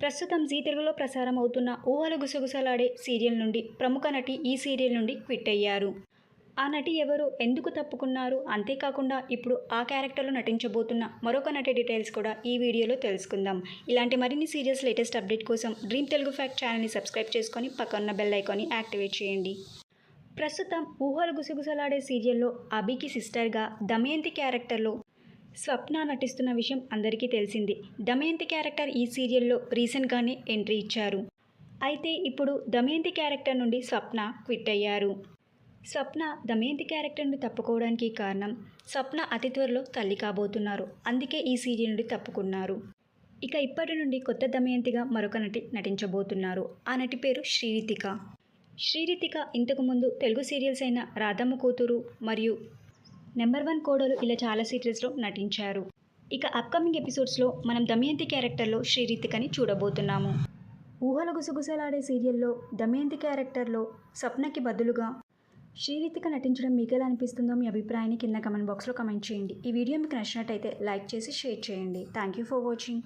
ప్రస్తుతం జీ తెలుగులో ప్రసారం అవుతున్న ఊహలు గుసగుసలాడే సీరియల్ నుండి ప్రముఖ నటి ఈ సీరియల్ నుండి క్విట్ అయ్యారు. ఆ నటి ఎవరు, ఎందుకు తప్పుకున్నారు, అంతేకాకుండా ఇప్పుడు ఆ క్యారెక్టర్లో నటించబోతున్న మరొక నటి డీటెయిల్స్ కూడా ఈ వీడియోలో తెలుసుకుందాం. ఇలాంటి మరిన్ని సీరియల్స్ లేటెస్ట్ అప్డేట్ కోసం డ్రీమ్ తెలుగు ఫ్యాక్ట్ ఛానల్ని సబ్స్క్రైబ్ చేసుకొని పక్కన్న బెల్ ఐకాన్ని యాక్టివేట్ చేయండి. ప్రస్తుతం ఊహలు గుసగుసలాడే సీరియల్లో అభికి సిస్టర్గా దమయంతి క్యారెక్టర్లో స్వప్న నటిస్తున్న విషయం అందరికీ తెలిసిందే. దమయంతి క్యారెక్టర్ ఈ సీరియల్లో రీసెంట్గానే ఎంట్రీ ఇచ్చారు. అయితే ఇప్పుడు దమయంతి క్యారెక్టర్ నుండి స్వప్న క్విట్ అయ్యారు. స్వప్న దమయంతి క్యారెక్టర్ నుండి తప్పుకోవడానికి కారణం, స్వప్న అతి త్వరలో తల్లి కాబోతున్నారు. అందుకే ఈ సీరియల్ నుండి తప్పుకున్నారు. ఇక ఇప్పటి నుండి కొత్త దమయంతిగా మరొక నటి నటించబోతున్నారు. ఆ నటి పేరు శ్రీరితిక. శ్రీరితిక ఇంతకుముందు తెలుగు సీరియల్స్ అయిన రాధమ్మ కూతురు మరియు నెంబర్ 1 కోడలు ఇలా చాలా సీరియల్స్లో నటించారు. ఇక అప్కమింగ్ ఎపిసోడ్స్లో మనం దమయంతి క్యారెక్టర్లో శ్రీరితికని చూడబోతున్నాము. ఊహల గుసగుసలాడే సీరియల్లో దమయంతి క్యారెక్టర్లో స్వప్నకి బదులుగా శ్రీరితిక నటించడం మీకు ఎలా అనిపిస్తుందో మీ అభిప్రాయాన్ని కింద కమెంట్ బాక్స్లో కమెంట్ చేయండి. ఈ వీడియో మీకు నచ్చినట్టయితే లైక్ చేసి షేర్ చేయండి. Thank you for watching.